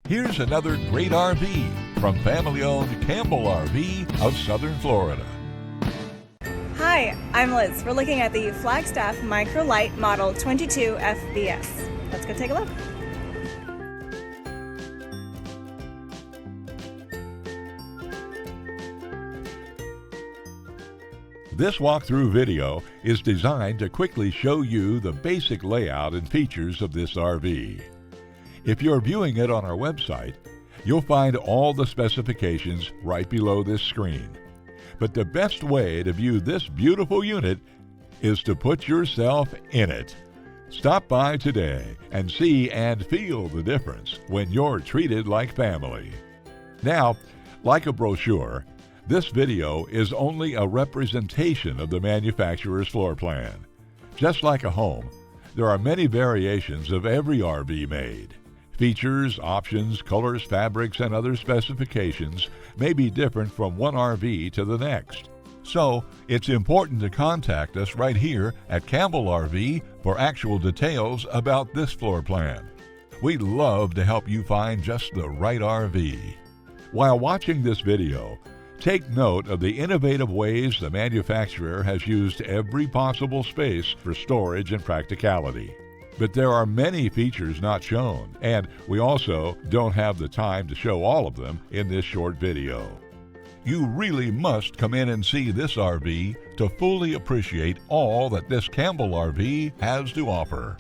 Here's another great RV from family-owned Campbell RV of Southern Florida. Hi, I'm Liz. We're looking at the Flagstaff Micro Lite model 22FBS. Let's go take a look. This walkthrough video is designed to quickly show you the basic layout and features of this RV. If you're viewing it on our website, you'll find all the specifications right below this screen. But the best way to view this beautiful unit is to put yourself in it. Stop by today and see and feel the difference when you're treated like family. Now, like a brochure, this video is only a representation of the manufacturer's floor plan. Just like a home, there are many variations of every RV made. Features, options, colors, fabrics, and other specifications may be different from one RV to the next. So, it's important to contact us right here at Campbell RV for actual details about this floor plan. We'd love to help you find just the right RV. While watching this video, take note of the innovative ways the manufacturer has used every possible space for storage and practicality. But there are many features not shown, and we also don't have the time to show all of them in this short video. You really must come in and see this RV to fully appreciate all that this Campbell RV has to offer.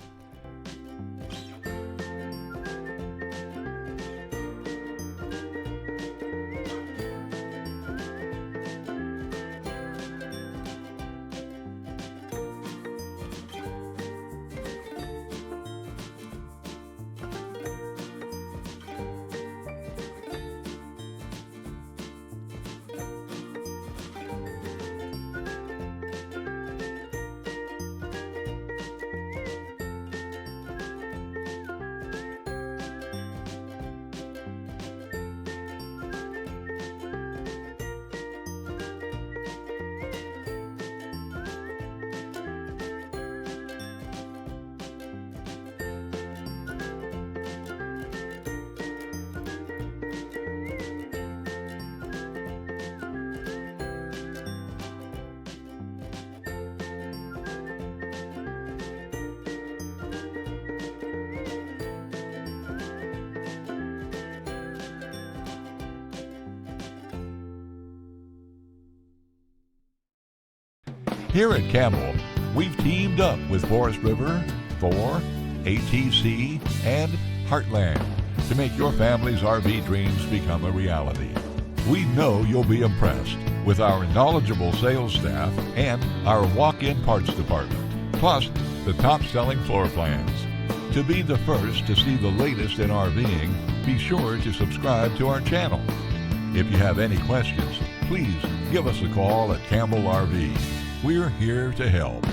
Here at Campbell, we've teamed up with Forest River, Thor, ATC, and Heartland to make your family's RV dreams become a reality. We know you'll be impressed with our knowledgeable sales staff and our walk-in parts department, plus the top-selling floor plans. To be the first to see the latest in RVing, be sure to subscribe to our channel. If you have any questions, please give us a call at Campbell RV. We're here to help.